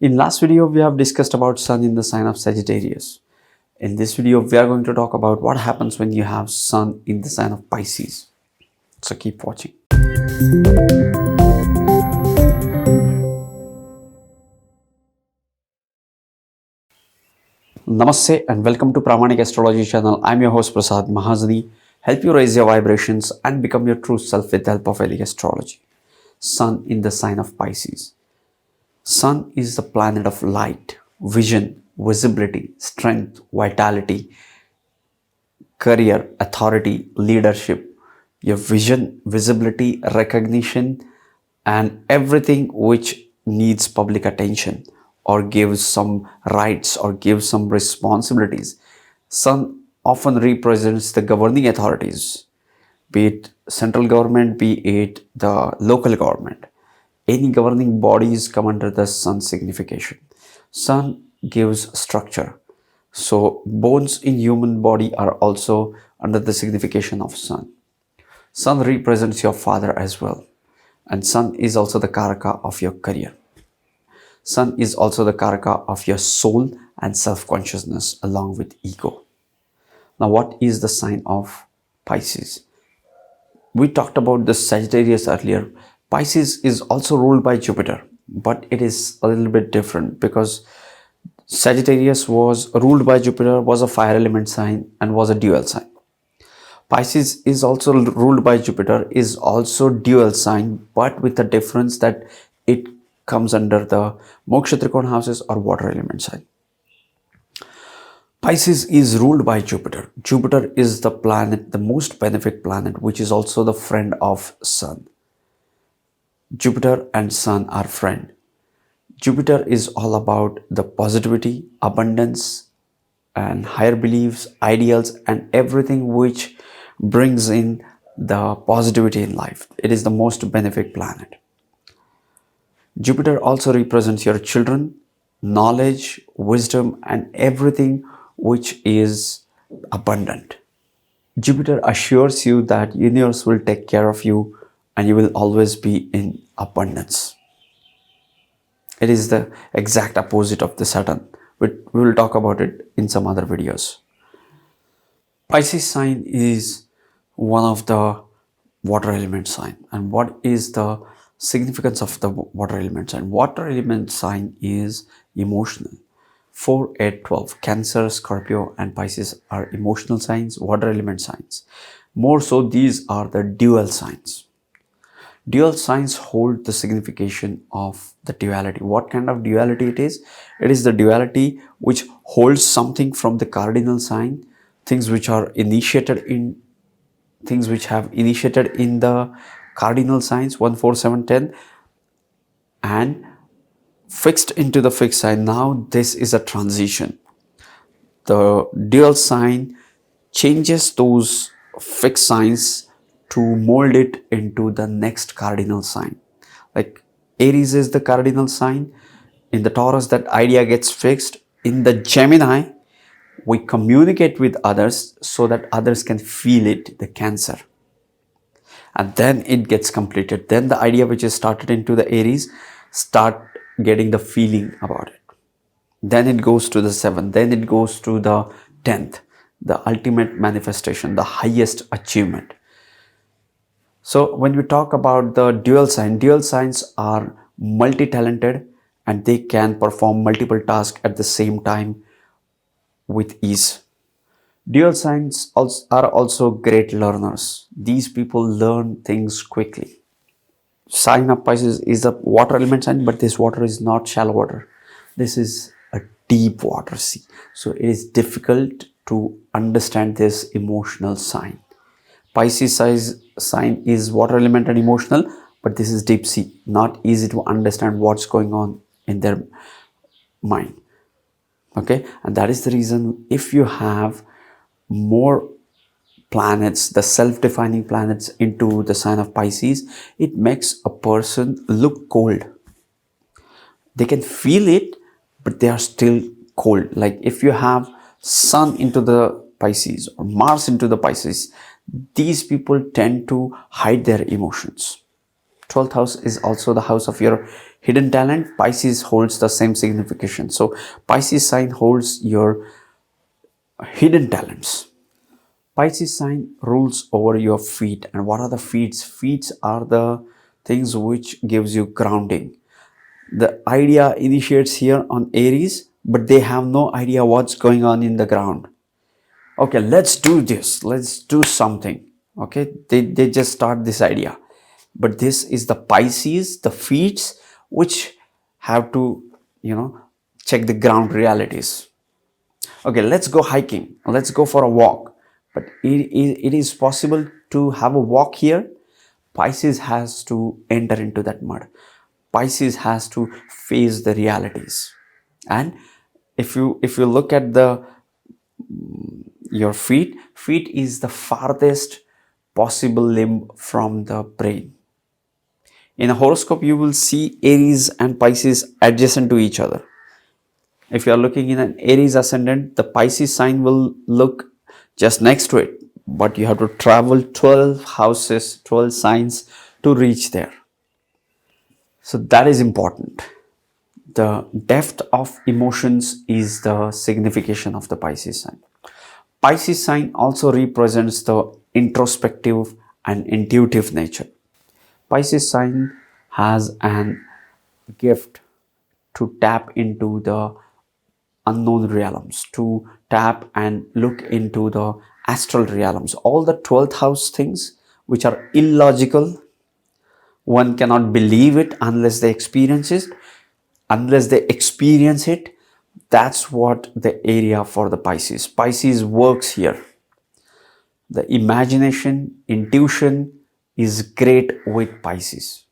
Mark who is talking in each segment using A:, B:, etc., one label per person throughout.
A: In last video, we have discussed about Sun in the sign of Sagittarius. In this video, we are going to talk about what happens when you have Sun in the sign of Pisces. So keep watching. Namaste and welcome to Vedic Astrology channel. I'm your host Prasad Mahazani. Help you raise your vibrations and become your true self with the help of Vedic Astrology. Sun in the sign of Pisces. Sun is the planet of light, vision, visibility, strength, vitality, career, authority, leadership, your vision, visibility, recognition, and everything which needs public attention or gives some rights or gives some responsibilities. Sun often represents the governing authorities, be it central government, be it the local government. Any governing bodies come under the Sun signification. Sun gives structure. So bones in human body are also under the signification of Sun. Sun represents your father as well. And Sun is also the karaka of your career. Sun is also the karaka of your soul and self-consciousness along with ego. Now, what is the sign of Pisces? We talked about the Sagittarius earlier. Pisces is also ruled by Jupiter, but it is a little bit different because Sagittarius was ruled by Jupiter, was a fire element sign and was a dual sign. Pisces is also ruled by Jupiter, is also dual sign, but with the difference that it comes under the Moksha Trikona houses or water element sign. Pisces is ruled by Jupiter. Jupiter is the planet, the most benefic planet, which is also the friend of Sun. Jupiter and Sun are friend. Jupiter is all about the positivity, abundance, and higher beliefs, ideals, and everything which brings in the positivity in life. It is the most benefic planet. Jupiter also represents your children, knowledge, wisdom, and everything which is abundant. Jupiter assures you that universe will take care of you and you will always be in abundance. It is the exact opposite of the Saturn. We will talk about it in some other videos. Pisces sign is one of the water element sign. And what is the significance of the water element sign? Water element sign is emotional. 4, 8, 12. Cancer, Scorpio, and Pisces are emotional signs, water element signs. More so, these are the dual signs. Dual signs hold the signification of the duality. What kind of duality it is? It is the duality which holds something from the cardinal sign, things which are initiated in, things which have initiated in the cardinal signs 1, 4, 7, 10, and fixed into the fixed sign. Now this is a transition. The dual sign changes those fixed signs to mold it into the next cardinal sign. Like Aries is the cardinal sign. In the Taurus, that idea gets fixed. In the Gemini, we communicate with others so that others can feel it, the Cancer. And then it gets completed. Then the idea which is started into the Aries start getting the feeling about it. Then it goes to the 7th. Then it goes to the 10th. The ultimate manifestation, the highest achievement. So when we talk about the dual signs are multi-talented and they can perform multiple tasks at the same time with ease. Dual signs are also great learners. These people learn things quickly. Sign of Pisces is a water element sign, but this water is not shallow water. This is a deep water sea. So it is difficult to understand this emotional sign. Pisces sign is water element and emotional, but this is deep sea. Not easy to understand what's going on in their mind. Okay, and that is the reason if you have more planets, the self-defining planets into the sign of Pisces, it makes a person look cold. They can feel it, but they are still cold. Like if you have Sun into the Pisces or Mars into the Pisces, these people tend to hide their emotions. 12th house is also the house of your hidden talent. Pisces holds the same signification. So Pisces sign holds your hidden talents. Pisces sign rules over your feet. And what are the feet? Feet are the things which gives you grounding. The idea initiates here on Aries, but they have no idea what's going on in the ground. Okay, let's do this. Let's do something. Okay, they just start this idea. But this is the Pisces, the feet, which have to, check the ground realities. Okay, let's go hiking. Let's go for a walk. But it is possible to have a walk here. Pisces has to enter into that mud. Pisces has to face the realities. And if you look at the your feet is the farthest possible limb from the brain. In a horoscope, you will see Aries and Pisces adjacent to each other. If you are looking in an Aries ascendant, the Pisces sign will look just next to it, but you have to travel 12 houses, 12 signs to reach there. So that is important. The depth of emotions is the signification of the Pisces sign. Pisces sign also represents the introspective and intuitive nature. Pisces sign has an gift to tap into the unknown realms, to tap and look into the astral realms. All the 12th house things which are illogical, one cannot believe it unless they experience it. Unless they experience it, that's what the area for the Pisces. Pisces works here. The imagination, intuition is great with Pisces.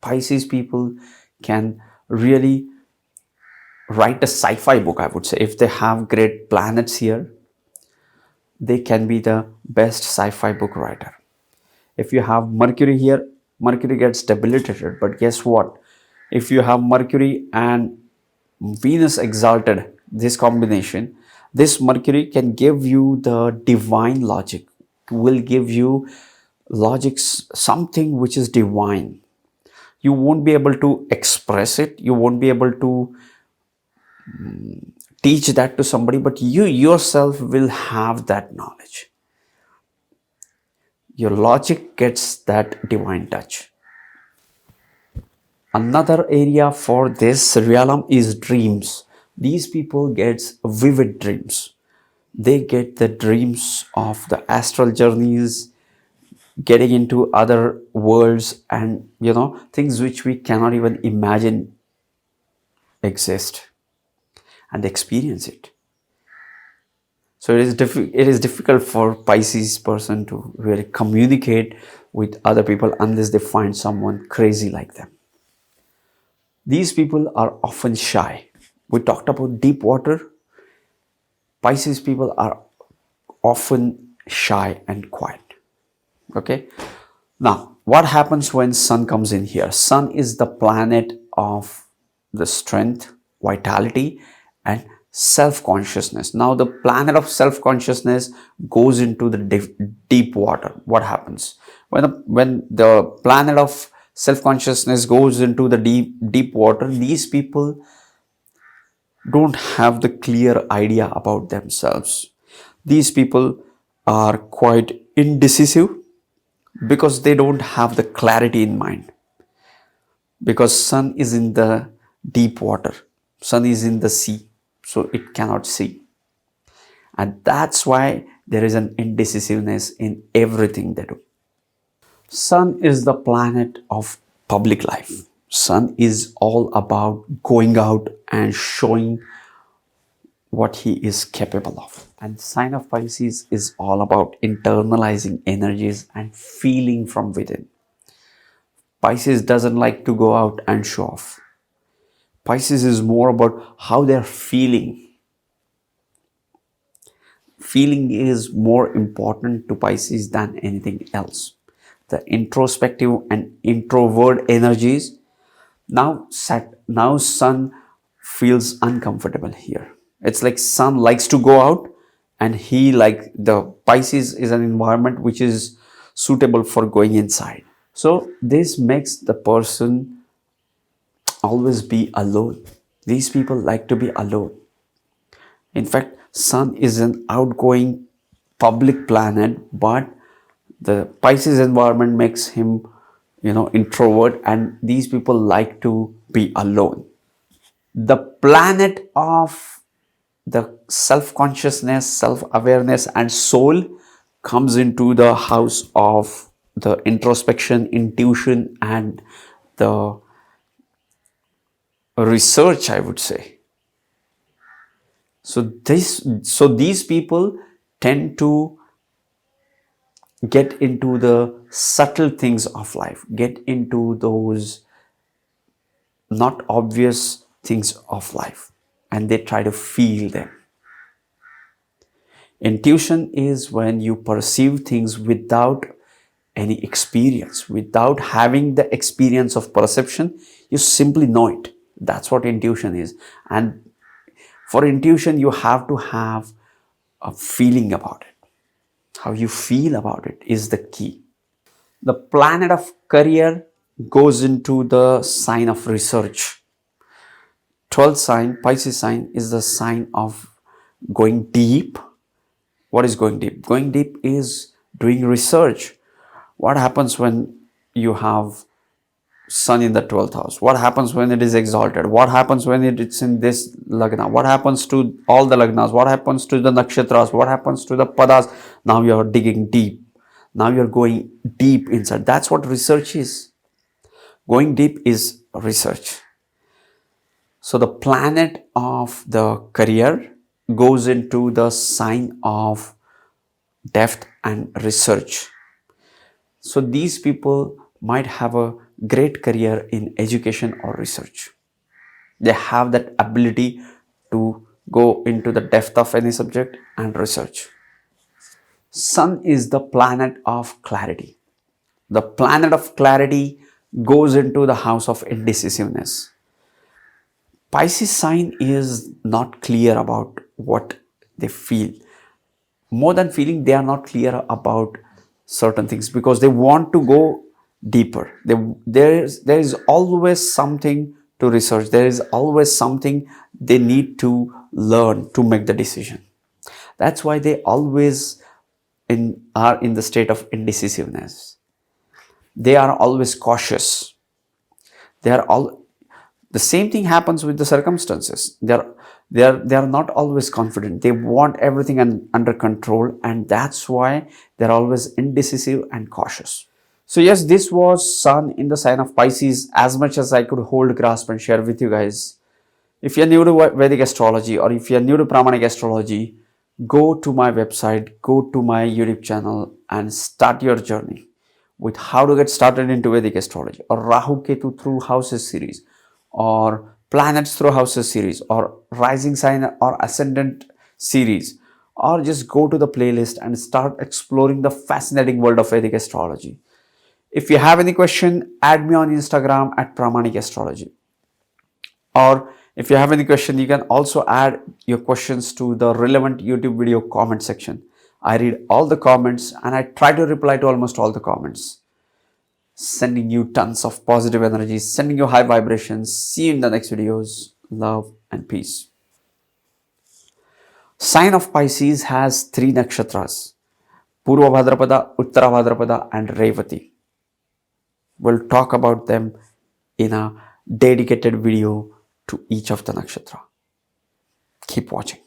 A: Pisces people can really write a sci-fi book, I would say. If they have great planets here, they can be the best sci-fi book writer. If you have Mercury here, Mercury gets debilitated. But guess what? If you have Mercury and Venus exalted, this combination, this Mercury can give you the divine logic, will give you logics, something which is divine. You won't be able to express it, you won't be able to teach that to somebody, but you yourself will have that knowledge. Your logic gets that divine touch. Another area for this realm is dreams. These people get vivid dreams. They get the dreams of the astral journeys, getting into other worlds, and things which we cannot even imagine exist, and experience it. So it is difficult for Pisces person to really communicate with other people unless they find someone crazy like them. These people are often shy. We talked about deep water. Pisces people are often shy and quiet. Okay. Now, what happens when Sun comes in here? Sun is the planet of the strength, vitality, and self-consciousness. Now, the planet of self-consciousness goes into the deep water. What happens when the planet of self-consciousness goes into the deep water? These people don't have the clear idea about themselves. These people are quite indecisive because they don't have the clarity in mind. Because Sun is in the deep water, Sun is in the sea, so it cannot see. And that's why there is an indecisiveness in everything they do. Sun is the planet of public life. Sun is all about going out and showing what he is capable of. And the sign of Pisces is all about internalizing energies and feeling from within. Pisces doesn't like to go out and show off. Pisces is more about how they're feeling. Feeling is more important to Pisces than anything else. The introspective and introvert energies. Now Sun feels uncomfortable here. It's like Sun likes to go out, and the Pisces is an environment which is suitable for going inside. So this makes the person always be alone. These people like to be alone. In fact, Sun is an outgoing public planet, but the Pisces environment makes him, introvert, and these people like to be alone. The planet of the self-consciousness, self-awareness, and soul comes into the house of the introspection, intuition, and the research, I would say. So these people tend to get into the subtle things of life, get into those not obvious things of life, and they try to feel them. Intuition is when you perceive things without any experience, without having the experience of perception, you simply know it. That's what intuition is. And for intuition, you have to have a feeling about it. How you feel about it is the key. The planet of career goes into the sign of research. 12th sign, Pisces sign, is the sign of going deep. What is going deep? Going deep is doing research. What happens when you have Sun in the 12th house? What happens when it is exalted? What happens when it's in this lagna? What happens to all the lagnas? What happens to the nakshatras? What happens to the padas? Now you're digging deep. Now you're going deep inside. That's what research is. Going deep is research. So the planet of the career goes into the sign of depth and research. So these people might have a great career in education or research. They have that ability to go into the depth of any subject and research. Sun is the planet of clarity. The planet of clarity goes into the house of indecisiveness. Pisces sign is not clear about what they feel. More than feeling, they are not clear about certain things because they want to go deeper. There is always something to research. There is always something they need to learn to make the decision. That's why they always are in the state of indecisiveness. They are always cautious. They are all the same thing happens with the circumstances. They are not always confident. They want everything under control, and that's why they're always indecisive and cautious. So yes, this was Sun in the sign of Pisces, as much as I could hold, grasp, and share with you guys. If you're new to Vedic astrology, or if you're new to Pramanic astrology, go to my website, go to my YouTube channel, and start your journey with how to get started into Vedic astrology, or Rahu Ketu through houses series, or planets through houses series, or rising sign or ascendant series, or just go to the playlist and start exploring the fascinating world of Vedic astrology. If you have any question, add me on Instagram at Pramanic Astrology. Or if you have any question, you can also add your questions to the relevant YouTube video comment section. I read all the comments and I try to reply to almost all the comments. Sending you tons of positive energy, sending you high vibrations. See you in the next videos. Love and peace. Sign of Pisces has 3 nakshatras: Purva Bhadrapada, Uttara Bhadrapada, and Revati. We'll talk about them in a dedicated video to each of the nakshatra. Keep watching.